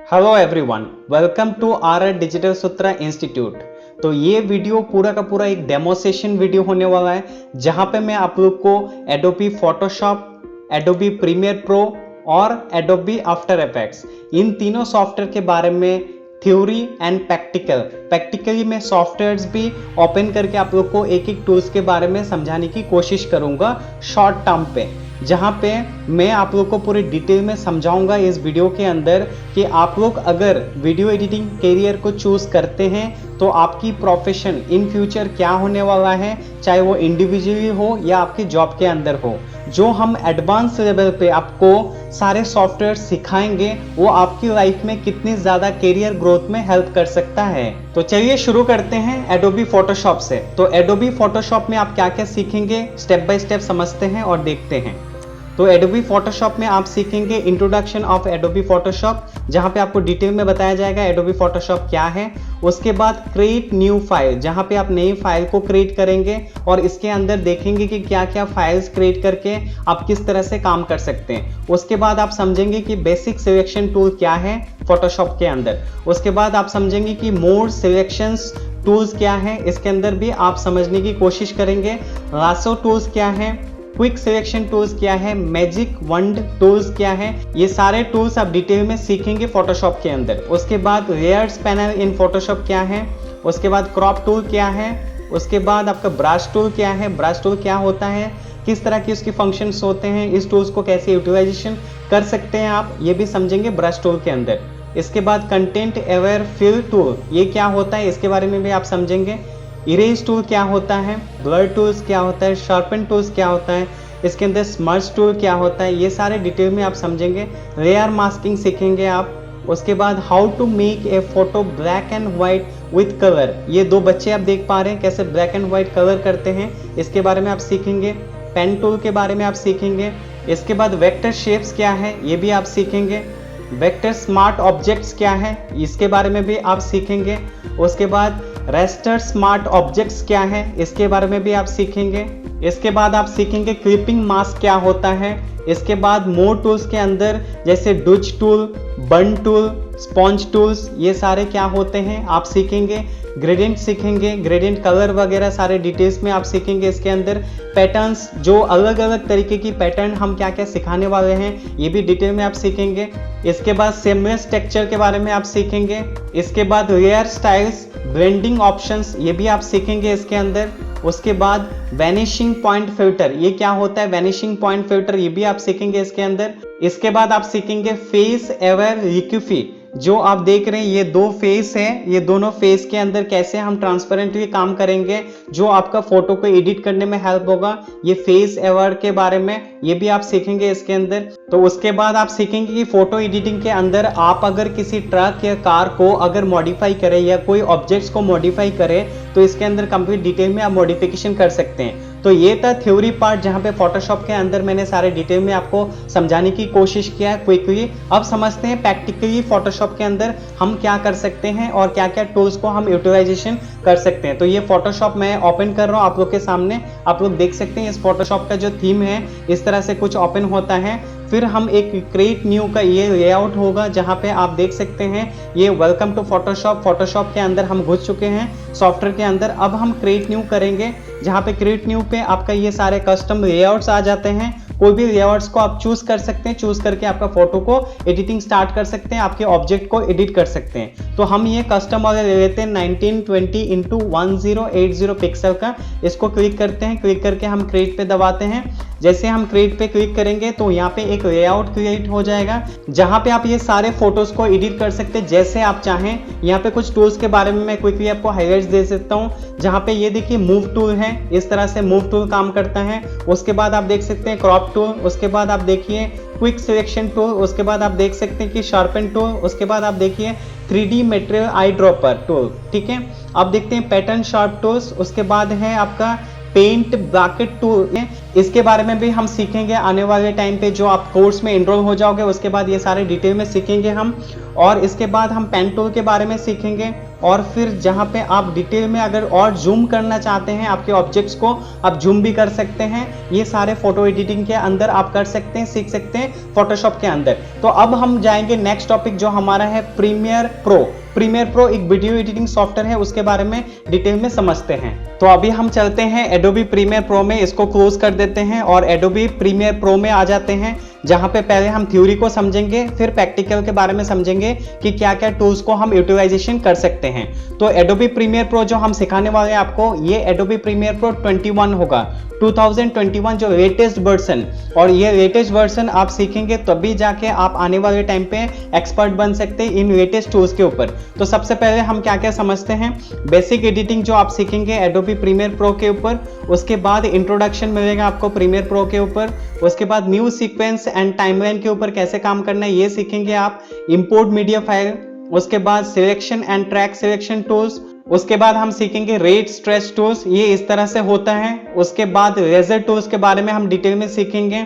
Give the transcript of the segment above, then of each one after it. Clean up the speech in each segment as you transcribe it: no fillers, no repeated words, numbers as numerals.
Hello everyone, welcome to our digital Sutra institute. तो ये video पूरा का पूरा एक डेमोस्ट्रेशन वीडियो होने वाला है, जहां पे मैं आप लोग को Adobe Photoshop, Adobe Premiere Pro और एडोबी आफ्टर इफेक्ट्स इन तीनों सॉफ्टवेयर के बारे में थ्योरी एंड प्रैक्टिकली मैं सॉफ्टवेयर्स भी ओपन करके आप लोग को एक एक टूल्स के बारे में समझाने की कोशिश करूंगा शॉर्ट टर्म पे, जहां पे मैं आप लोग को पूरी डिटेल में समझाऊंगा इस वीडियो के अंदर कि आप लोग अगर वीडियो एडिटिंग करियर को चूज करते हैं तो आपकी प्रोफेशन इन फ्यूचर क्या होने वाला है, चाहे वो इंडिविजुअली हो या आपके जॉब के अंदर हो। जो हम एडवांस लेवल पे आपको सारे सॉफ्टवेयर सिखाएंगे वो आपकी लाइफ में कितनी ज़्यादा करियर ग्रोथ में हेल्प कर सकता है। तो चलिए शुरू करते हैं एडोबी फोटोशॉप से। तो एडोबी फोटोशॉप में आप क्या क्या सीखेंगे स्टेप बाय स्टेप समझते हैं और देखते हैं। तो एडोबी फोटोशॉप में आप सीखेंगे इंट्रोडक्शन ऑफ एडोबी फोटोशॉप, जहां पे आपको डिटेल में बताया जाएगा एडोबी फोटोशॉप क्या है। उसके बाद क्रिएट न्यू फाइल, जहां पे आप नई फाइल को क्रिएट करेंगे और इसके अंदर देखेंगे कि क्या क्या फाइल्स क्रिएट करके आप किस तरह से काम कर सकते हैं। उसके बाद आप समझेंगे कि बेसिक सिलेक्शन टूल क्या है फोटोशॉप के अंदर। उसके बाद आप समझेंगे कि मोर सिलेक्शंस टूल्स क्या है, इसके अंदर भी आप समझने की कोशिश करेंगे। लासो टूल्स क्या है, क्विक सिलेक्शन टूल्स क्या है, मैजिक वंड टूल्स क्या है, ये सारे टूल्स आप डिटेल में सीखेंगे फोटोशॉप के अंदर। उसके बाद लेयर्स पैनल इन फोटोशॉप क्या है, उसके बाद क्रॉप टूल क्या है, उसके बाद आपका ब्रश टूल क्या है, ब्रश टूल क्या होता है, किस तरह की उसकी फंक्शंस होते हैं, इस टूल्स को कैसे यूटिलाइजेशन कर सकते हैं आप, ये भी समझेंगे ब्रश टूल के अंदर। इसके बाद कंटेंट अवेयर फिल टूल ये क्या होता है, इसके बारे में भी आप समझेंगे। इरेज टूल क्या होता है, ब्लर टूल्स क्या होता है, शार्पन टूल्स क्या होता है, इसके अंदर स्मर्ज टूल क्या होता है, ये सारे डिटेल में आप समझेंगे। लेयर मास्किंग सीखेंगे आप। उसके बाद how to make a photo black and white with colour, ये दो बच्चे आप देख पा रहे हैं कैसे ब्लैक एंड व्हाइट कलर करते हैं, इसके बारे में आप सीखेंगे। पेन टूल के बारे में आप सीखेंगे। इसके बाद वेक्टर शेप्स क्या है ये भी आप सीखेंगे। वेक्टर स्मार्ट ऑब्जेक्ट्स क्या है इसके बारे में भी आप सीखेंगे। उसके बाद रेस्टर स्मार्ट ऑब्जेक्ट्स क्या है इसके बारे में भी आप सीखेंगे। इसके बाद आप सीखेंगे क्लिपिंग मास्क क्या होता है। इसके बाद मोर टूल्स के अंदर जैसे dodge tool, burn tool, sponge tools ये सारे क्या होते हैं आप सीखेंगे। ग्रेडियंट सीखेंगे, ग्रेडियंट कलर वगैरह सारे डिटेल्स में आप सीखेंगे। इसके अंदर पैटर्न्स, जो अलग अलग तरीके की पैटर्न हम क्या क्या सिखाने वाले हैं ये भी डिटेल में आप सीखेंगे। इसके बाद सेमलेस टेक्सचर के बारे में आप सीखेंगे। इसके बाद लेयर स्टाइल्स, ब्लेंडिंग ऑप्शंस ये भी आप सीखेंगे इसके अंदर। उसके बाद वैनिशिंग पॉइंट फिल्टर ये क्या होता है, वैनिशिंग पॉइंट फिल्टर ये भी आप सीखेंगे इसके अंदर। इसके बाद आप सीखेंगे फेस एवर लिक्विफी, जो आप देख रहे हैं ये दो फेस है, ये दोनों फेस के अंदर कैसे हम ट्रांसपेरेंटली काम करेंगे जो आपका फोटो को एडिट करने में हेल्प होगा, ये फेस एवर के बारे में ये भी आप सीखेंगे इसके अंदर। तो उसके बाद आप सीखेंगे कि फोटो एडिटिंग के अंदर आप अगर किसी ट्रक या कार को अगर मॉडिफाई करें या कोई ऑब्जेक्ट्स को मॉडिफाई करें तो इसके अंदर कंप्लीट डिटेल में आप मॉडिफिकेशन कर सकते हैं। तो ये था थ्योरी पार्ट, जहां पे फोटोशॉप के अंदर मैंने सारे डिटेल में आपको समझाने की कोशिश किया है क्विकली। अब समझते हैं प्रैक्टिकली फोटोशॉप के अंदर हम क्या कर सकते हैं और क्या क्या टूल्स को हम यूटिलाइजेशन कर सकते हैं। तो ये फोटोशॉप मैं ओपन कर रहा हूँ आप लोग के सामने, आप लोग देख सकते हैं इस फोटोशॉप का जो थीम है इस तरह से कुछ ओपन होता है। फिर हम एक क्रिएट न्यू का ये लेआउट होगा, जहां पे आप देख सकते हैं ये वेलकम टू फोटोशॉप, फोटोशॉप के अंदर हम घुस चुके हैं सॉफ्टवेयर के अंदर। अब हम क्रिएट न्यू करेंगे, जहां पे क्रिएट न्यू पे आपका ये सारे कस्टम लेआउट्स आ जाते हैं। कोई भी लेआउट्स को आप चूज कर सकते हैं, चूज करके आपका फोटो को एडिटिंग स्टार्ट कर सकते हैं, आपके ऑब्जेक्ट को एडिट कर सकते हैं। तो हम ये कस्टम वाले ले लेते हैं 1920x1080 पिक्सल का, इसको क्लिक करते हैं। क्लिक करके हम क्रिएट पे दबाते हैं। जैसे हम क्रिएट पे क्लिक करेंगे तो यहाँ पे एक लेआउट क्रिएट हो जाएगा, जहां पे आप ये सारे फोटोज को एडिट कर सकते हैं जैसे आप चाहें। यहाँ पे कुछ टूल्स के बारे में मैं क्विकली आपको हाईलाइट्स दे सकता हूँ, जहां पे ये देखिए मूव टूल है, इस तरह से मूव टूल काम करता है। उसके बाद आप देख सकते हैं क्रॉप टूल, उसके बाद आप देखिए क्विक सिलेक्शन टूल, उसके बाद आप देख सकते हैं कि शार्पन टूल, उसके बाद आप देखिए 3D material eye dropper tool, ठीक है। अब देखते हैं पैटर्न शार्प टूल्स, उसके बाद है आपका पेंट ब्रैकेट टूल है, इसके बारे में भी हम सीखेंगे आने वाले टाइम पे। जो आप कोर्स में एनरोल हो जाओगे उसके बाद ये सारे डिटेल में सीखेंगे हम। और इसके बाद हम पेन टूल के बारे में सीखेंगे। और फिर जहाँ पे आप डिटेल में अगर और जूम करना चाहते हैं आपके ऑब्जेक्ट्स को, आप जूम भी कर सकते हैं। ये सारे फोटो एडिटिंग के अंदर आप कर सकते हैं, सीख सकते हैं फोटोशॉप के अंदर। तो अब हम जाएंगे नेक्स्ट टॉपिक जो हमारा है प्रीमियर प्रो। प्रीमियर प्रो एक वीडियो एडिटिंग सॉफ्टवेयर है, उसके बारे में डिटेल में समझते हैं। तो अभी हम चलते हैं एडोबी प्रीमियर प्रो में, इसको क्लोज कर देते हैं और एडोबी प्रीमियर प्रो में आ जाते हैं, जहां पे पहले हम थ्योरी को समझेंगे, फिर प्रैक्टिकल के बारे में समझेंगे कि क्या क्या टूल्स को हम यूटिलाइजेशन कर सकते हैं। तो एडोबी प्रीमियर प्रो जो हम सिखाने वाले हैं आपको, ये एडोबी प्रीमियर प्रो 21 होगा, 2021 जो लेटेस्ट वर्जन। और ये लेटेस्ट वर्जन आप सीखेंगे तभी जाके आप आने वाले टाइम पे एक्सपर्ट बन सकते हैं इन लेटेस्ट टूल्स के ऊपर। तो सबसे पहले हम क्या क्या समझते हैं। बेसिक एडिटिंग जो आप सीखेंगे एडोबी प्रीमियर प्रो के ऊपर, उसके बाद इंट्रोडक्शन मिलेगा आपको प्रीमियर प्रो के ऊपर, उसके बाद न्यू सीक्वेंस एंड टाइमलाइन के ऊपर कैसे काम करना है ये सीखेंगे आप, इंपोर्ट मीडिया फाइल, उसके बाद selection and track selection tools, उसके बाद हम सीखेंगे रेट स्ट्रेच टूल्स, ये इस तरह से होता है। उसके बाद लेजर टूल्स के बारे में हम डिटेल में सीखेंगे।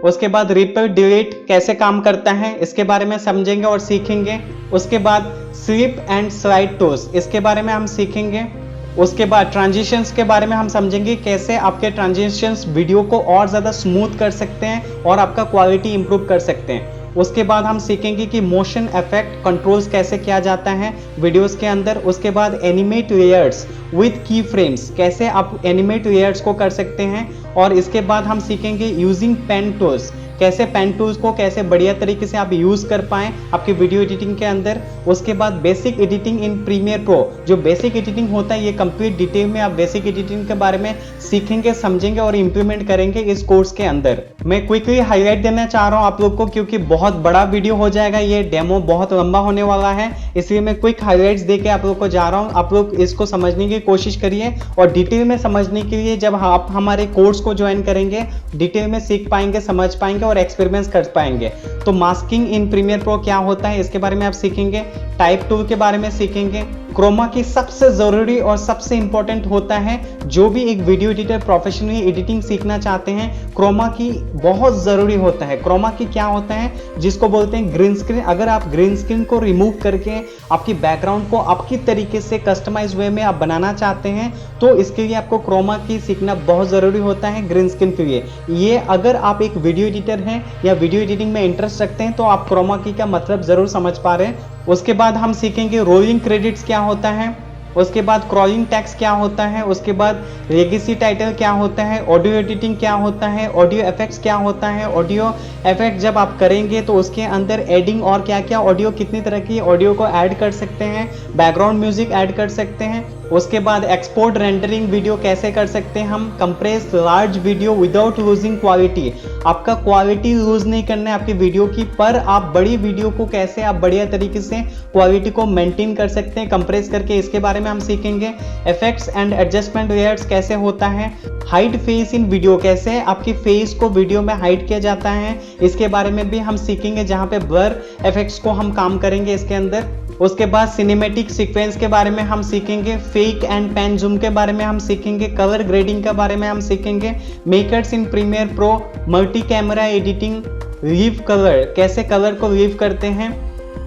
उसके बाद रिपेल डिलीट कैसे काम करता है इसके बारे में समझेंगे और सीखेंगे। उसके बाद स्लिप एंड स्लाइड टूल्स, इसके बारे में हम सीखेंगे। उसके बाद ट्रांजिशंस के बारे में हम समझेंगे, कैसे आपके ट्रांजिशंस वीडियो को और ज़्यादा स्मूथ कर सकते हैं और आपका क्वालिटी इंप्रूव कर सकते हैं। उसके बाद हम सीखेंगे कि मोशन इफेक्ट कंट्रोल्स कैसे किया जाता है वीडियोस के अंदर। उसके बाद एनिमेट लेयर्स विद की फ्रेम्स, कैसे आप एनिमेट लेयर्स को कर सकते हैं। और इसके बाद हम सीखेंगे यूजिंग पेन टूल्स, कैसे पेन टूल्स को कैसे बढ़िया तरीके से आप यूज़ कर पाएँ आपकी वीडियो एडिटिंग के अंदर। उसके बाद basic editing in Premiere Pro, जो बेसिक एडिटिंग होता है ये कंप्लीट डिटेल में आप बेसिक एडिटिंग के बारे में सीखेंगे, समझेंगे और इम्प्लीमेंट करेंगे इस कोर्स के अंदर। मैं क्विकली हाईलाइट देना चाह रहा हूँ आप लोग को, क्योंकि बहुत बड़ा वीडियो हो जाएगा, ये डेमो बहुत लंबा होने वाला है, इसलिए मैं क्विक हाईलाइट्स देके आप लोग को जा रहा हूँ। आप लोग इसको समझने की कोशिश करिए और डिटेल में समझने के लिए जब आप हमारे कोर्स को ज्वाइन करेंगे डिटेल में सीख पाएंगे, समझ पाएंगे और एक्सपेरिमेंट्स कर पाएंगे। तो मास्किंग इन प्रीमियर प्रो क्या होता है इसके बारे में आप सीखेंगे, टाइप टूल के बारे में सीखेंगे। क्रोमा की सबसे जरूरी और सबसे इंपॉर्टेंट होता है, जो भी एक वीडियो एडिटर प्रोफेशनली एडिटिंग सीखना चाहते हैं क्रोमा की बहुत जरूरी होता है। क्रोमा की क्या होता है, जिसको बोलते हैं ग्रीन स्क्रीन। अगर आप ग्रीन स्क्रीन को रिमूव करके आपकी बैकग्राउंड को आपकी तरीके से कस्टमाइज वे में आप बनाना चाहते हैं तो इसके लिए आपको क्रोमा की सीखना बहुत जरूरी होता है ग्रीन स्क्रीन के लिए। ये अगर आप एक वीडियो एडिटर हैं या वीडियो एडिटिंग में इंटरेस्ट रखते हैं तो आप क्रोमा की का मतलब जरूर समझ पा रहे हैं। उसके बाद हम सीखेंगे रोलिंग क्रेडिट्स क्या होता है, उसके बाद क्रॉलिंग टैक्स क्या होता है, उसके बाद लेगेसी टाइटल क्या होता है, ऑडियो एडिटिंग क्या होता है, ऑडियो इफेक्ट्स क्या होता है, ऑडियो इफेक्ट जब आप करेंगे तो उसके अंदर एडिंग और क्या क्या ऑडियो कितनी तरह की ऑडियो को ऐड कर सकते हैं, बैकग्राउंड म्यूजिक ऐड कर सकते हैं। उसके बाद एक्सपोर्ट रेंडरिंग वीडियो कैसे कर सकते हैं हम, compress large video without losing quality, आपका क्वालिटी लूज नहीं करना है आपकी वीडियो की, पर आप बड़ी वीडियो को कैसे आप बढ़िया तरीके से क्वालिटी को मेंटेन कर सकते हैं कंप्रेस करके, इसके बारे में हम सीखेंगे। इफेक्ट्स एंड एडजस्टमेंट लेयर्स कैसे होता है, हाइड फेस इन वीडियो, कैसे आपकी फेस को वीडियो में हाइड किया जाता है, इसके बारे में भी हम सीखेंगे, जहां पे ब्लर इफेक्ट्स को हम काम करेंगे इसके अंदर। उसके बाद सिनेमैटिक सीक्वेंस के बारे में हम सीखेंगे, फेक एंड पैन जूम के बारे में हम सीखेंगे, कलर ग्रेडिंग के बारे में हम सीखेंगे, makers in Premiere Pro, multi camera editing, leave colour, कैसे कलर को लीव करते हैं,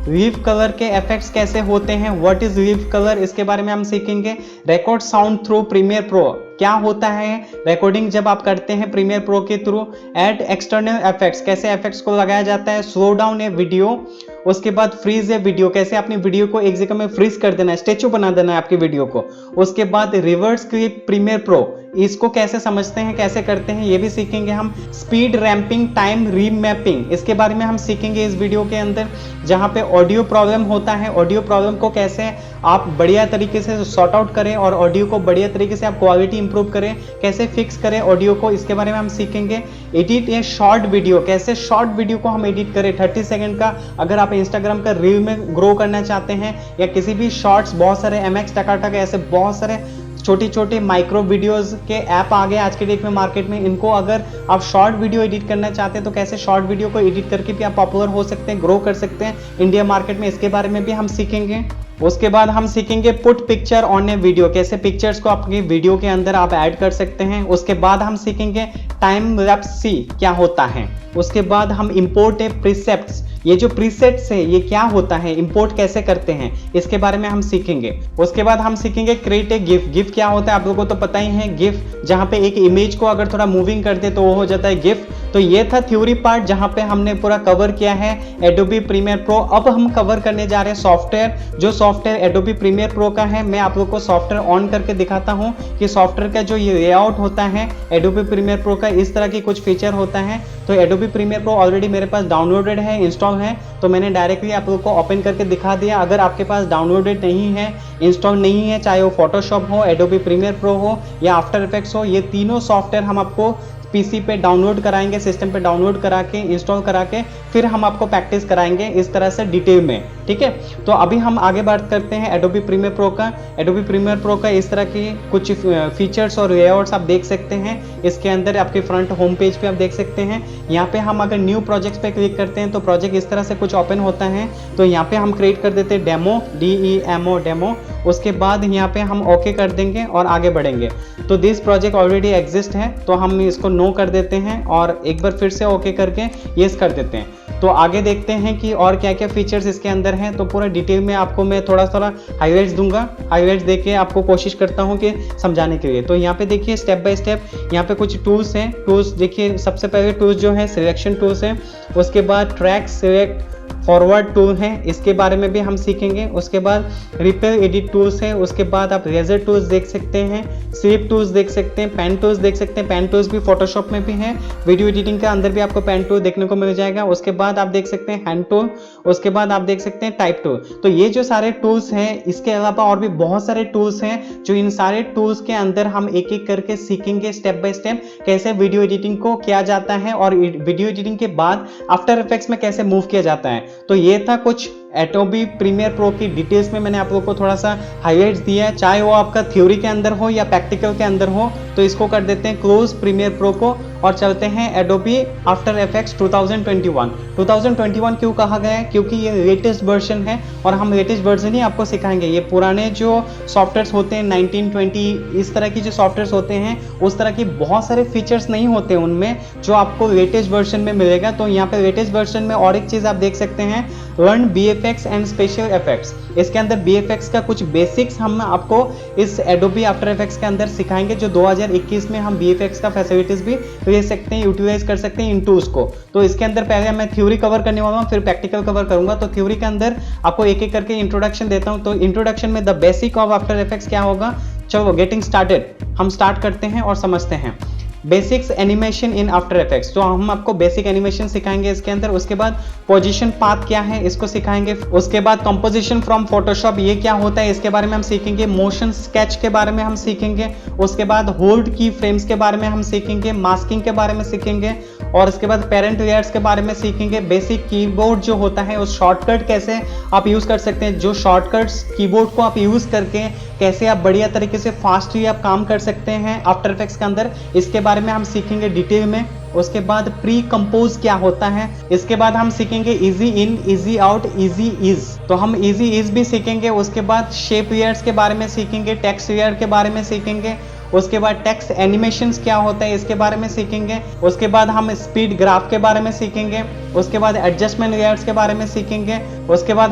लीव कलर के इफेक्ट्स कैसे होते हैं, व्हाट इज लीव कलर, इसके बारे में हम सीखेंगे। Record sound through Premiere Pro, क्या होता है रिकॉर्डिंग जब आप करते हैं प्रीमियर प्रो के थ्रू। ऐड एक्सटर्नल इफेक्ट्स, कैसे इफेक्ट्स को लगाया जाता है। स्लो डाउन ए वीडियो, उसके बाद फ्रीज ए वीडियो, कैसे अपनी वीडियो को एक जगह में फ्रीज कर देना है, स्टेचू बना देना है आपकी वीडियो को। उसके बाद रिवर्स क्लिप प्रीमियर प्रो, इसको कैसे समझते हैं, कैसे करते हैं, ये भी सीखेंगे हम। स्पीड रैंपिंग, टाइम रीमैपिंग, इसके बारे में हम सीखेंगे इस वीडियो के अंदर। जहां पे ऑडियो प्रॉब्लम होता है, ऑडियो प्रॉब्लम को कैसे आप बढ़िया तरीके से सॉर्ट आउट करें और ऑडियो को बढ़िया तरीके से आप क्वालिटी इंप्रूव करें, कैसे फिक्स करें ऑडियो को, इसके बारे में हम सीखेंगे। एडिट ए शॉर्ट वीडियो, कैसे शॉर्ट वीडियो को हम एडिट करें 30 सेकंड का, अगर आप इंस्टाग्राम का रील में ग्रो करना चाहते हैं या किसी भी शॉर्ट्स, बहुत सारे MX टकाटक ऐसे बहुत सारे छोटी छोटी माइक्रो वीडियोस के ऐप आ गए आज के डेट में मार्केट में। इनको अगर आप शॉर्ट वीडियो एडिट करना चाहते हैं तो कैसे शॉर्ट वीडियो को एडिट करके भी आप पॉपुलर हो सकते हैं, ग्रो कर सकते हैं इंडिया मार्केट में, इसके बारे में भी हम सीखेंगे। उसके बाद हम सीखेंगे put picture on A video, कैसे पिक्चर्स को आपकी वीडियो के अंदर आप ऐड कर सकते हैं। उसके बाद हम सीखेंगे टाइम लैप्स सी क्या होता है। उसके बाद हम इंपोर्ट ए प्रीसेट्स, ये जो प्रीसेट्स है ये क्या होता है, इंपोर्ट कैसे करते हैं, इसके बारे में हम सीखेंगे। उसके बाद हम सीखेंगे क्रिएट ए गिफ। गिफ क्या होता है आप लोगों को तो पता ही है, गिफ जहाँ पे एक इमेज को अगर थोड़ा मूविंग कर दे तो वो हो जाता है गिफ। तो ये था थ्योरी पार्ट जहाँ पे हमने पूरा कवर किया है एडोबी प्रीमियर प्रो। अब हम कवर करने जा रहे हैं सॉफ्टवेयर, जो सॉफ्टवेयर एडोबी प्रीमियर प्रो का है। मैं आप लोग को सॉफ्टवेयर ऑन करके दिखाता हूँ कि सॉफ्टवेयर का जो ये लेआउट होता है एडोबी प्रीमियर प्रो का, इस तरह की कुछ फीचर होता है। तो एडोबी प्रीमियर प्रो ऑलरेडी मेरे पास डाउनलोडेड है, इंस्टॉल है, तो मैंने डायरेक्टली आप लोग को ओपन करके दिखा दिया। अगर आपके पास डाउनलोडेड नहीं है, इंस्टॉल नहीं है, चाहे वो फोटोशॉप हो, एडोबी प्रीमियर प्रो हो या आफ्टर इफेक्ट्स हो, ये तीनों सॉफ्टवेयर हम आपको पीसी पे डाउनलोड कराएंगे, सिस्टम पे डाउनलोड करा के इंस्टॉल करा के फिर हम आपको प्रैक्टिस कराएंगे इस तरह से डिटेल में, ठीक है। तो अभी हम आगे बात करते हैं एडोबी प्रीमियर प्रो का। एडोबी प्रीमियर प्रो का इस तरह की कुछ फीचर्स और लेआउट्स आप देख सकते हैं। इसके अंदर आपके फ्रंट होम पेज पे आप देख सकते हैं। यहाँ पे हम अगर न्यू प्रोजेक्ट्स पे क्लिक करते हैं तो प्रोजेक्ट इस तरह से कुछ ओपन होता है। तो यहाँ पे हम क्रिएट कर देते हैं डेमो, DEMO डेमो। उसके बाद यहाँ पे हम ओके कर देंगे और आगे बढ़ेंगे। तो दिस प्रोजेक्ट ऑलरेडी एग्जिस्ट है, तो हम इसको नो कर देते हैं और एक बार फिर से ओके करके यस कर देते हैं। तो आगे देखते हैं कि और क्या क्या फीचर्स इसके अंदर हैं। तो पूरा डिटेल में आपको मैं थोड़ा थोड़ा हाईलाइट्स दूंगा, हाईलाइट्स देके आपको कोशिश करता हूँ कि समझाने के लिए। तो यहाँ पे देखिए स्टेप बाय स्टेप यहाँ पे कुछ टूल्स हैं। टूल्स देखिए, सबसे पहले टूल्स जो है सिलेक्शन टूल्स है। उसके बाद ट्रैक सिलेक्ट फॉरवर्ड टूल है, इसके बारे में भी हम सीखेंगे। उसके बाद रिपेयर एडिट टूल्स है। उसके बाद आप रेजर टूल्स देख सकते हैं, स्वीप टूल्स देख सकते हैं, पेन टूल्स देख सकते हैं। पेन टूल्स भी फोटोशॉप में भी है, वीडियो एडिटिंग के अंदर भी आपको पेन टूल देखने को मिल जाएगा। उसके बाद आप देख सकते हैं हैंड टूल। उसके बाद आप देख सकते हैं टाइप टूल। तो ये जो सारे टूल्स हैं, इसके अलावा और भी बहुत सारे टूल्स हैं जो इन सारे टूल्स के अंदर हम एक एक करके सीखेंगे स्टेप बाय स्टेप कैसे वीडियो एडिटिंग को किया जाता है और वीडियो एडिटिंग के बाद आफ्टर इफेक्ट्स में कैसे मूव किया जाता है। तो ये था कुछ एडोबी प्रीमियर प्रो की डिटेल्स में मैंने आप लोगों को थोड़ा सा हाईलाइट्स दिया है, चाहे वो आपका थ्योरी के अंदर हो या प्रैक्टिकल के अंदर हो। तो इसको कर देते हैं क्लोज प्रीमियर प्रो को और चलते हैं एडोबी आफ्टर इफेक्ट्स 2021। 2021 क्यों कहा गया है? क्योंकि ये लेटेस्ट वर्जन है और हम लेटेस्ट वर्जन ही आपको सिखाएंगे। ये पुराने जो सॉफ्टवेयर्स होते हैं 1920 इस तरह की जो सॉफ्टवेयर्स होते हैं, उस तरह की बहुत सारे फीचर्स नहीं होते उनमें जो आपको लेटेस्ट वर्जन में मिलेगा। तो यहाँ पे लेटेस्ट वर्जन में और एक चीज़ आप देख सकते हैं, learn VFX and special effects. इसके अंदर VFX का कुछ बेसिक्स हम आपको इस एडोबी आफ्टर इफेक्ट्स के अंदर सिखाएंगे, जो 2021 में हम VFX का फैसिलिटीज भी ले सकते हैं, यूटिलाइज कर सकते हैं इन टूल्स को। तो इसके अंदर पहले मैं थ्योरी कवर करने वाला हूँ, फिर प्रैक्टिकल कवर करूंगा। तो थ्योरी के अंदर आपको एक एक करके इंट्रोडक्शन देता हूँ। तो इंट्रोडक्शन में the basic of after effects क्या होगा, चलो गेटिंग स्टार्टेड, हम स्टार्ट करते हैं और समझते हैं। Basics animation in after effects, तो हम आपको बेसिक एनिमेशन सिखाएंगे इसके अंदर। उसके बाद पोजीशन पाथ क्या है इसको सिखाएंगे। उसके बाद कंपोजिशन फ्रॉम फोटोशॉप ये क्या होता है इसके बारे में हम सीखेंगे। मोशन स्केच के बारे में हम सीखेंगे। उसके बाद होल्ड की फ्रेम्स के बारे में हम सीखेंगे, मास्किंग के बारे में सीखेंगे और उसके बाद पेरेंट लेयर्स के बारे में सीखेंगे। बेसिक कीबोर्ड जो होता है उस शॉर्टकट कैसे आप यूज कर सकते हैं, जो शॉर्टकट्स कीबोर्ड को आप यूज करके कैसे आप बढ़िया तरीके से फास्टली आप काम कर सकते हैं आफ्टर इफेक्ट्स के अंदर, इसके बारे में हम सीखेंगे डिटेल में। उसके बाद प्री कंपोज क्या होता है, इसके बाद हम सीखेंगे easy in, easy out, easy is, तो हम इजी इज भी सीखेंगे। उसके बाद शेप लेयर्स के बारे में सीखेंगे, टेक्स्ट लेयर के बारे में सीखेंगे। उसके बाद टेक्स्ट एनिमेशंस क्या होता है इसके बारे में सीखेंगे। उसके बाद हम स्पीड ग्राफ के बारे में सीखेंगे। उसके बाद एडजस्टमेंट लेयर्स के बारे में सीखेंगे। उसके बाद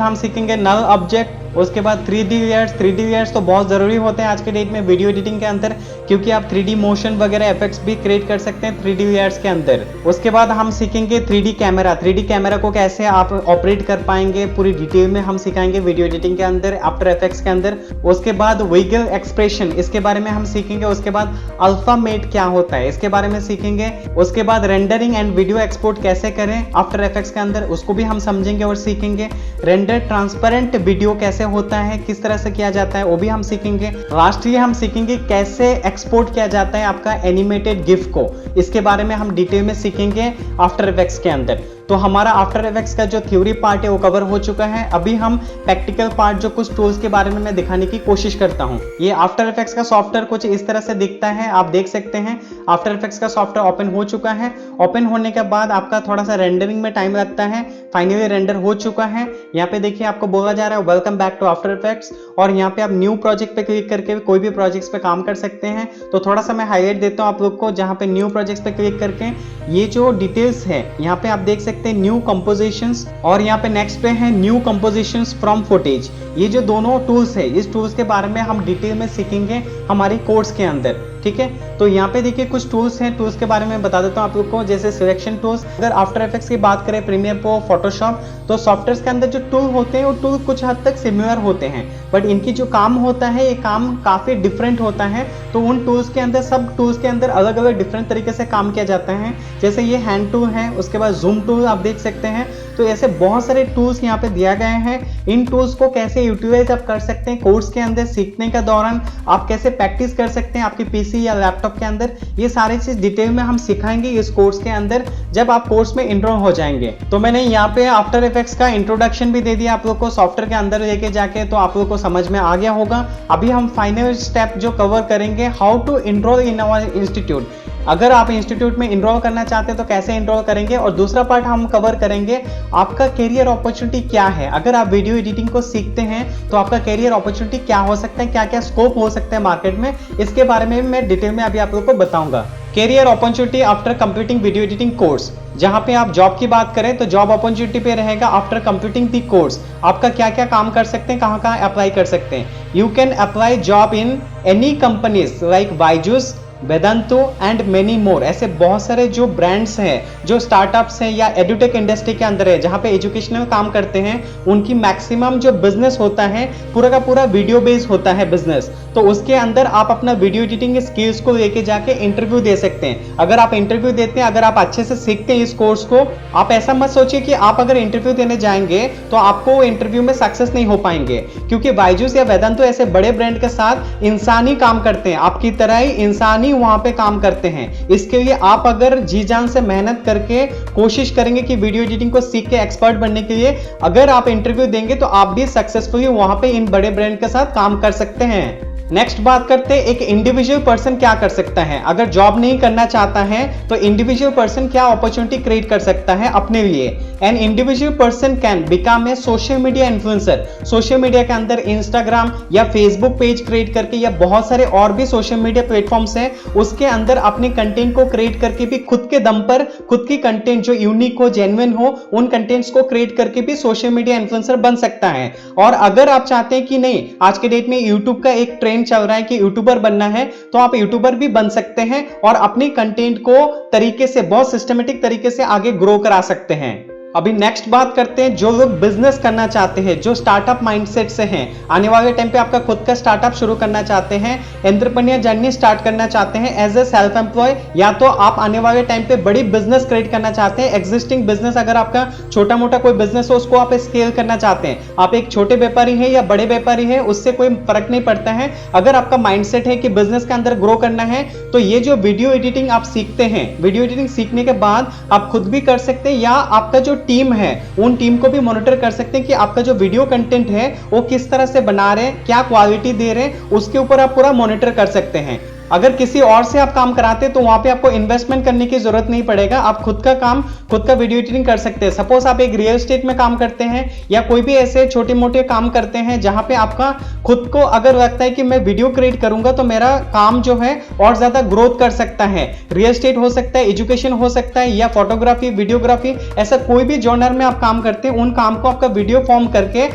हम सीखेंगे नल ऑब्जेक्ट। उसके बाद 3D लेयर्स। 3D लेयर्स तो बहुत ज़रूरी होते हैं आज के डेट में वीडियो एडिटिंग के अंदर, क्योंकि आप 3D मोशन वगैरह इफेक्ट्स भी क्रिएट कर सकते हैं 3D लेयर्स के अंदर। उसके बाद हम सीखेंगे 3D कैमरा। 3D कैमरा को कैसे आप ऑपरेट कर पाएंगे पूरी डिटेल में हम सिखाएंगे वीडियो एडिटिंग के अंदर, आफ्टर इफेक्ट्स के अंदर। उसके बाद विगल एक्सप्रेशन, इसके बारे में हम सीखेंगे। उसके बाद अल्फामेट क्या होता है इसके बारे में सीखेंगे। उसके बाद रेंडरिंग एंड वीडियो एक्सपोर्ट कैसे करें आफ्टर इफेक्ट्स के अंदर, उसको भी हम समझेंगे और सीखेंगे। रेंडर ट्रांसपेरेंट वीडियो कैसे होता है, किस तरह से किया जाता है, वो भी हम सीखेंगे। लास्टली हम सीखेंगे कैसे एक्सपोर्ट किया जाता है आपका एनिमेटेड गिफ को, इसके बारे में हम डिटेल में सीखेंगे आफ्टर इफेक्ट्स के अंदर। तो हमारा आफ्टर इफेक्ट्स का जो थ्योरी पार्ट है वो कवर हो चुका है। अभी हम प्रैक्टिकल पार्ट जो कुछ टूल्स के बारे में मैं दिखाने की कोशिश करता हूँ। ये आफ्टर इफेक्ट्स का सॉफ्टवेयर कुछ इस तरह से दिखता है, आप देख सकते हैं। आफ्टर इफेक्ट्स का सॉफ्टवेयर ओपन हो चुका है। ओपन होने के बाद आपका थोड़ा सा रेंडरिंग में टाइम लगता है। फाइनली रेंडर हो चुका है। यहाँ पे देखिए आपको बोला जा रहा है welcome back to After Effects, और यहाँ पे आप न्यू प्रोजेक्ट पे क्लिक करके कोई भी प्रोजेक्ट्स पे काम कर सकते हैं। तो थोड़ा सा मैं हाईलाइट देता हूँ आप लोग को, जहाँ पे न्यू प्रोजेक्ट्स पे क्लिक करके ये जो डिटेल्स है यहाँ पे आप देख सकते हैं न्यू कंपोजिशंस, और यहाँ पे नेक्स्ट पे है न्यू कंपोजिशंस फ्रॉम फुटेज। ये जो दोनों टूल्स है, इस टूल्स के बारे में हम डिटेल में सीखेंगे हमारे कोर्स के अंदर, ठीक है। तो यहाँ पे देखिए कुछ टूल्स हैं, टूल्स के बारे में बता देता हूँ आप लोग को, जैसे सिलेक्शन टूल्स। अगर आफ्टर इफेक्ट्स की बात करें, प्रीमियर प्रो, फोटोशॉप, तो सॉफ्टवेयर के अंदर जो टूल होते हैं वो टूल कुछ हद तक सिमिलर होते हैं, बट इनकी जो काम होता है ये काम काफी डिफरेंट होता है। तो उन टूल्स के अंदर, सब टूल्स के अंदर अलग अलग डिफरेंट तरीके से काम किया जाता है। जैसे ये हैंड टूल है, उसके बाद जूम टूल आप देख सकते हैं। तो ऐसे बहुत सारे टूल्स यहाँ पे दिया गए हैं। इन टूल्स को कैसे यूटिलाइज आप कर सकते हैं कोर्स के अंदर, सीखने के दौरान आप कैसे प्रैक्टिस कर सकते हैं आपकी पीसी या लैपटॉप के अंदर, ये सारी चीज डिटेल में हम सिखाएंगे इस कोर्स के अंदर जब आप कोर्स में इनरोल हो जाएंगे। तो मैंने यहाँ पे आफ्टर इफेक्ट्स का इंट्रोडक्शन भी दे दिया आप लोग को सॉफ्टवेयर के अंदर लेके जाके, तो आप लोग को समझ में आ गया होगा। अभी हम फाइनल स्टेप जो कवर करेंगे, how to enrol in our institute. अगर आप इंस्टीट्यूट में इनरोल करना चाहते हैं तो कैसे इनरोल करेंगे, और दूसरा पार्ट हम कवर करेंगे आपका कैरियर अपॉर्चुनिटी क्या है। अगर आप वीडियो एडिटिंग को सीखते हैं तो आपका कैरियर अपॉर्चुनिटी क्या हो सकता है, क्या क्या स्कोप हो सकता है मार्केट में, इसके बारे में मैं डिटेल में अभी आप लोग को बताऊंगा। Career opportunity after completing video editing course. जहां पे आप जॉब की बात करें तो जॉब अपॉर्चुनिटी पे रहेगा आफ्टर कंप्लीटिंग दी कोर्स, आपका क्या क्या काम कर सकते हैं, कहां कहां अप्लाई कर सकते हैं। You can apply job in any companies like Byju's, वेदांतो and many more. ऐसे बहुत सारे जो ब्रांड्स हैं, जो स्टार्टअप्स हैं या एडुटेक इंडस्ट्री के अंदर है, जहां पे एजुकेशनल काम करते हैं, उनकी मैक्सिमम जो बिजनेस होता है पूरा का पूरा वीडियो बेस्ड होता है बिजनेस। तो उसके अंदर आप अपना वीडियो एडिटिंग स्किल्स को लेके जाके इंटरव्यू दे सकते हैं। अगर आप इंटरव्यू देते हैं, अगर आप अच्छे से सीखते हैं इस कोर्स को, आप ऐसा मत सोचिए कि आप अगर इंटरव्यू देने जाएंगे तो आपको इंटरव्यू में सक्सेस नहीं हो पाएंगे, क्योंकि बायजूस या वेदांतो ऐसे बड़े ब्रांड के साथ इंसानी काम करते हैं, आपकी तरह ही इंसानी वहां पे काम करते हैं। इसके लिए आप अगर जी जान से मेहनत करके कोशिश करेंगे कि वीडियो एडिटिंग को सीख के एक्सपर्ट बनने के लिए, अगर आप इंटरव्यू देंगे तो आप भी सक्सेसफुली वहां पे इन बड़े ब्रांड के साथ काम कर सकते हैं। नेक्स्ट बात करते हैं एक इंडिविजुअल पर्सन क्या कर सकता है। अगर जॉब नहीं करना चाहता है तो इंडिविजुअल पर्सन क्या अपॉर्चुनिटी क्रिएट कर सकता है अपने लिए। An individual person can become a social media influencer. Social media के अंदर इंस्टाग्राम या फेसबुक पेज क्रिएट करके, या बहुत सारे और भी सोशल मीडिया प्लेटफॉर्म्स हैं, उसके अंदर अपने कंटेंट को क्रिएट करके भी खुद के दम पर, खुद की कंटेंट जो यूनिक हो, जेन्युइन हो, उन कंटेंट्स को क्रिएट करके भी सोशल मीडिया इन्फ्लुएंसर बन सकता है। और अगर आप चाहते हैं कि नहीं, आज के डेट में यूट्यूब का एक ट्रेंड चल रहा है कि यूट्यूबर बनना है, तो आप यूट्यूबर भी बन सकते हैं और अपनी कंटेंट को तरीके से, बहुत सिस्टमेटिक तरीके से आगे ग्रो करा सकते हैं। अभी नेक्स्ट बात करते हैं जो लोग बिजनेस करना चाहते हैं, जो स्टार्टअप माइंडसेट से हैं, आने वाले टाइम पे आपका खुद का स्टार्टअप शुरू करना चाहते हैं, एंटरप्रेन्योर जर्नी स्टार्ट करना चाहते हैं एज ए सेल्फ एम्प्लॉय, या तो आप आने वाले टाइम पे बड़ी बिजनेस क्रिएट करना चाहते हैं। एग्जिस्टिंग बिजनेस, अगर आपका छोटा मोटा कोई बिजनेस हो, उसको आप स्केल करना चाहते हैं, आप एक छोटे व्यापारी हैं या बड़े व्यापारी हैं, उससे कोई फर्क नहीं पड़ता है। अगर आपका माइंडसेट है कि बिजनेस के अंदर ग्रो करना है, तो ये जो वीडियो एडिटिंग आप सीखते हैं, वीडियो एडिटिंग सीखने के बाद आप खुद भी कर सकते हैं, या आपका जो टीम है उन टीम को भी मॉनिटर कर सकते हैं कि आपका जो वीडियो कंटेंट है वो किस तरह से बना रहे हैं, क्या क्वालिटी दे रहे हैं, उसके ऊपर आप पूरा मॉनिटर कर सकते हैं। अगर किसी और से आप काम कराते हैं तो वहां पे आपको इन्वेस्टमेंट करने की जरूरत नहीं पड़ेगा, आप खुद का काम, खुद का वीडियो एडिटिंग कर सकते हैं। सपोज आप एक रियल एस्टेट में काम करते हैं या कोई भी ऐसे छोटे मोटे काम करते हैं जहां पे आपका खुद को अगर लगता है कि मैं वीडियो क्रिएट करूंगा तो मेरा काम जो है और ज्यादा ग्रोथ कर सकता है। रियल एस्टेट हो सकता है, एजुकेशन हो सकता है, या फोटोग्राफी, वीडियोग्राफी, ऐसा कोई भी जॉनर में आप काम करते हैं, उन काम को आपका वीडियो फॉर्म करके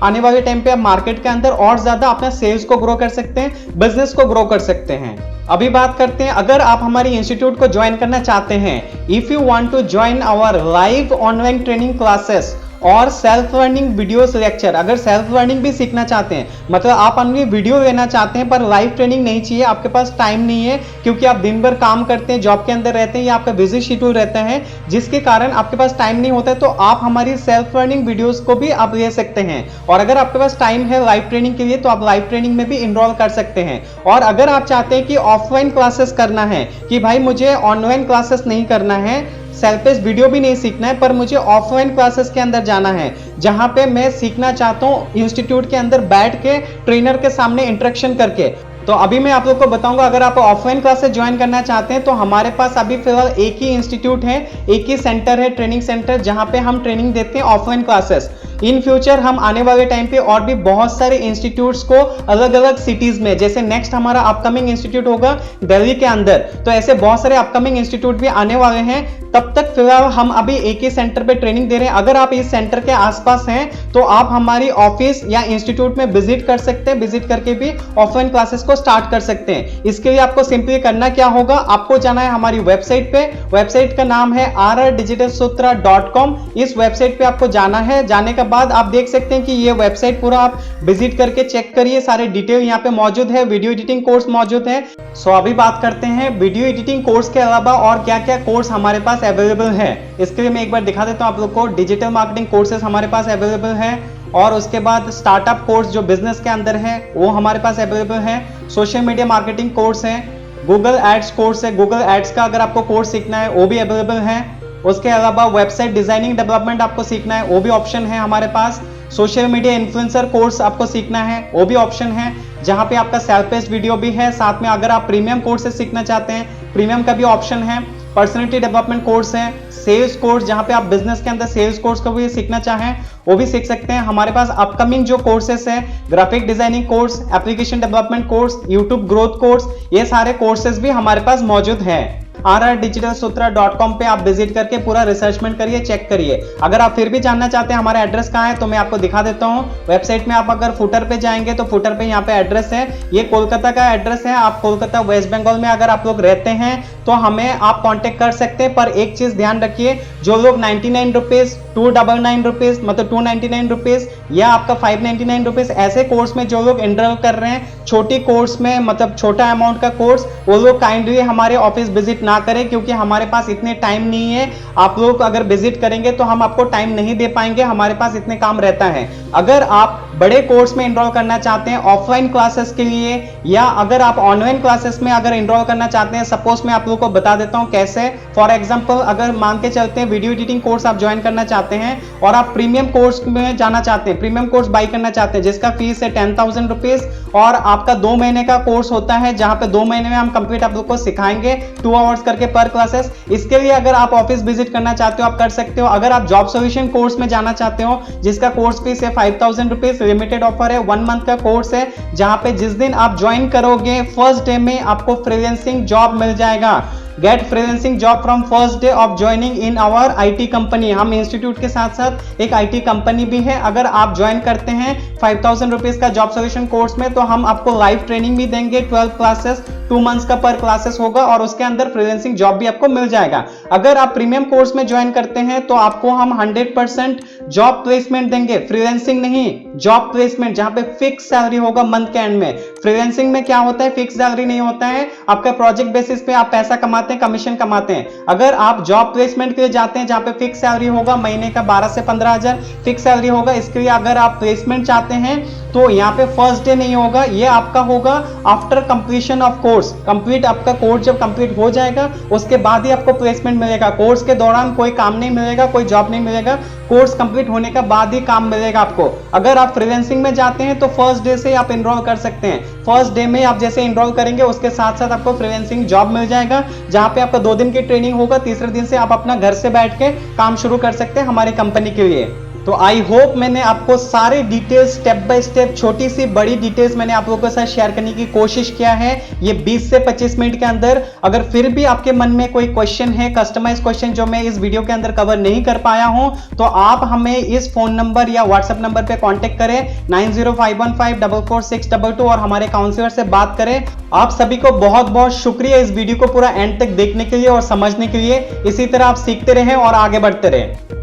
आने वाले टाइम पे आप मार्केट के अंदर और ज्यादा अपना सेल्स को ग्रो कर सकते हैं, बिजनेस को ग्रो कर सकते हैं। अभी बात करते हैं, अगर आप हमारे इंस्टीट्यूट को ज्वाइन करना चाहते हैं, if you want to join our live online training classes और सेल्फ लर्निंग वीडियोस लेक्चर, अगर सेल्फ लर्निंग भी सीखना चाहते हैं, मतलब आप अपनी वीडियो लेना चाहते हैं पर लाइव ट्रेनिंग नहीं चाहिए, आपके पास टाइम नहीं है क्योंकि आप दिन भर काम करते हैं, जॉब के अंदर रहते हैं, या आपका बिजी शेड्यूल रहता है जिसके कारण आपके पास टाइम नहीं होता है, तो आप हमारी सेल्फ लर्निंग वीडियोस को भी आप ले सकते हैं। और अगर आपके पास टाइम है लाइव ट्रेनिंग के लिए तो आप लाइव ट्रेनिंग में भी इनरोल कर सकते हैं। और अगर आप चाहते हैं कि ऑफलाइन क्लासेस करना है, कि भाई मुझे ऑनलाइन क्लासेस नहीं करना है, सेल्फ पेस्ट वीडियो भी नहीं सीखना है, पर मुझे ऑफलाइन क्लासेस के अंदर जाना है, जहां पे मैं सीखना चाहता हूं इंस्टीट्यूट के अंदर बैठ के ट्रेनर के सामने इंटरेक्शन करके। तो अभी मैं आप लोग को बताऊंगा, अगर आप ऑफलाइन क्लासेस ज्वाइन करना चाहते हैं तो हमारे पास अभी फिलहाल एक ही इंस्टीट्यूट है, एक ही सेंटर है, ट्रेनिंग सेंटर, जहां पे हम ट्रेनिंग देते हैं ऑफलाइन क्लासेस। इन फ्यूचर हम आने वाले टाइम पे और भी बहुत सारे इंस्टीट्यूट्स को अलग अलग सिटीज में, जैसे नेक्स्ट हमारा अपकमिंग इंस्टीट्यूट होगा दिल्ली के अंदर, तो ऐसे बहुत सारे अपकमिंग इंस्टीट्यूट भी आने वाले हैं। तब तक फिलहाल हम अभी एक ही सेंटर पे ट्रेनिंग दे रहे हैं। अगर आप इस सेंटर के आसपास हैं तो आप हमारी ऑफिस या इंस्टीट्यूट में विजिट कर सकते हैं, विजिट करके भी ऑफलाइन क्लासेस को स्टार्ट कर सकते हैं। इसके लिए आपको सिंपली करना क्या होगा, आपको जाना है हमारी वेबसाइट पे। वेबसाइट का नाम है rrdigitalsutra.com। इस वेबसाइट पे आपको जाना है। जाने के बाद आप देख सकते हैं कि ये वेबसाइट पूरा आप विजिट करके चेक करिए, सारे डिटेल यहाँ पे मौजूद है, वीडियो एडिटिंग कोर्स मौजूद है। सो अभी बात करते हैं वीडियो एडिटिंग कोर्स के अलावा और क्या क्या कोर्स हमारे पास अवेलेबल है। इसके लिए मैं एक बार दिखा देता हूं आप लोग को। डिजिटल मार्केटिंग कोर्सेज हमारे पास अवेलेबल है, और उसके बाद स्टार्टअप कोर्स जो बिजनेस के अंदर है वो हमारे पास अवेलेबल है। सोशल मीडिया मार्केटिंग कोर्स है, गूगल एड्स कोर्स है, गूगल एड्स का अगर आपको कोर्स सीखना है वो भी अवेलेबल है। उसके अलावा वेबसाइट डिजाइनिंग डेवलपमेंट आपको सीखना है वो भी ऑप्शन है हमारे पास। सोशल मीडिया इन्फ्लुएंसर कोर्स आपको सीखना है वो भी ऑप्शन है, जहां पे आपका सेल्फ पेस्ट वीडियो भी है। साथ में अगर आप प्रीमियम कोर्सेज सीखना चाहते हैं, प्रीमियम का भी ऑप्शन है। पर्सनैलिटी डेवलपमेंट कोर्स है, सेल्स कोर्स, जहां पे आप बिजनेस के अंदर सेल्स कोर्स को भी सीखना चाहें वो भी सीख सकते हैं। हमारे पास अपकमिंग जो कोर्सेस है, graphic designing course, application development course, YouTube growth course, ये सारे कोर्सेज भी हमारे पास मौजूद है। rrdigitalsutra.com पे आप विजिट करके पूरा रिसर्चमेंट करिए, चेक करिए। अगर आप फिर भी जानना चाहते हैं हमारा एड्रेस कहाँ है तो मैं आपको दिखा देता हूँ। वेबसाइट में आप अगर फुटर पे जाएंगे तो फुटर पे यहाँ पे एड्रेस है, ये कोलकाता का एड्रेस है। आप कोलकाता वेस्ट बंगाल में अगर आप लोग रहते हैं तो हमें आप कांटेक्ट कर सकते हैं। पर एक चीज ध्यान रखिए, जो लोग 99 रुपीज, 299 रुपीज, मतलब 299 रुपीज या आपका 599 रुपीज ऐसे कोर्स में जो लोग एनरोल कर रहे हैं, छोटी कोर्स में, मतलब छोटा अमाउंट का कोर्स, वो लोग काइंडली हमारे ऑफिस विजिट ना करें, क्योंकि हमारे पास इतने टाइम नहीं है। आप लोग अगर विजिट करेंगे तो हम आपको टाइम नहीं दे पाएंगे, हमारे पास इतने काम रहता है। अगर आप बड़े कोर्स में एनरोल करना चाहते हैं ऑफलाइन क्लासेस के लिए, या अगर आप ऑनलाइन क्लासेस में अगर एनरोल करना चाहते हैं, सपोज मैं आप लोगों को बता देता हूं कैसे। फॉर एग्जांपल अगर मान के चलते हैं वीडियो एडिटिंग कोर्स आप ज्वाइन करना चाहते हैं और आप प्रीमियम कोर्स में जाना चाहते हैं, प्रीमियम कोर्स बाय करना चाहते हैं, जिसका फीस है 10,000 रुपीज, और आपका 2 महीने का कोर्स होता है, जहां पे 2 महीने में हम कंप्लीट आप लोग को सिखाएंगे 2 आवर्स करके पर क्लासेस। इसके लिए अगर आप ऑफिस विजिट करना चाहते हो आप कर सकते हो। अगर आप जॉब सॉल्यूशन कोर्स में जाना चाहते हो, जिसका कोर्स फीस है 5,000 रुपीज, लिमिटेड ऑफर है, 1 मंथ का कोर्स है, जहां पे जिस दिन आप ज्वाइन करोगे फर्स्ट डे में आपको फ्रीलांसिंग जॉब मिल जाएगा। Get freelancing job from first day of joining in our IT company. हम इंस्टीट्यूट के साथ साथ एक आईटी कंपनी भी है। अगर आप ज्वाइन करते हैं 5,000 रुपीज का जॉब सॉल्यूशन कोर्स में, तो हम आपको लाइव ट्रेनिंग भी देंगे, 12 क्लासेस, 2 मंथ्स का पर क्लासेस होगा, और उसके अंदर फ्रीलांसिंग जॉब भी आपको मिल जाएगा। अगर आप प्रीमियम कोर्स में ज्वाइन करते हैं तो आपको हम 100% जॉब प्लेसमेंट देंगे, फ्रीलांसिंग नहीं, जॉब प्लेसमेंट, जहां पे फिक्स सैलरी होगा मंथ के एंड में। फ्रीलांसिंग में क्या होता है, फिक्स सैलरी नहीं होता है, आपका प्रोजेक्ट बेसिस पे आप पैसा कमाते हैं, कमीशन कमाते हैं। अगर आप जॉब प्लेसमेंट के लिए जाते हैं जहां पे फिक्स सैलरी होगा, महीने का 12 से 15,000 फिक्स सैलरी होगा, इसके लिए अगर आप प्लेसमेंट चाहते हैं तो यहाँ पे फर्स्ट डे नहीं होगा, ये आपका होगा after completion of course. Complete आपका कोर्स जब कंप्लीट हो जाएगा उसके बाद ही आपको प्लेसमेंट मिलेगा। कोर्स के दौरान कोई काम नहीं मिलेगा, कोई जॉब नहीं मिलेगा, कोर्स कंप्लीट होने के बाद ही काम मिलेगा आपको। अगर आप फ्रीलांसिंग में जाते हैं तो फर्स्ट डे से आप एनरोल कर सकते हैं। फर्स्ट डे में आप जैसे एनरोल करेंगे उसके साथ साथ आपको फ्रीलांसिंग जॉब मिल जाएगा, जहां पे आपका 2 दिन की ट्रेनिंग होगा, तीसरे दिन से आप अपना घर से बैठ के काम शुरू कर सकते हैं हमारी कंपनी के लिए। तो आई होप मैंने आपको सारे डिटेल्स स्टेप बाय स्टेप, छोटी सी बड़ी डिटेल्स मैंने आप लोगों के साथ शेयर करने की कोशिश किया है ये 20 से 25 मिनट के अंदर। अगर फिर भी आपके मन में कोई क्वेश्चन है, कस्टमाइज क्वेश्चन जो मैं इस वीडियो के अंदर कवर नहीं कर पाया हूं, तो आप हमें इस फोन नंबर या व्हाट्सएप नंबर पे कांटेक्ट करें 9051544622 और हमारे काउंसलर से बात करें। आप सभी को बहुत बहुत शुक्रिया इस वीडियो को पूरा एंड तक देखने के लिए और समझने के लिए। इसी तरह आप सीखते रहें और आगे बढ़ते रहें।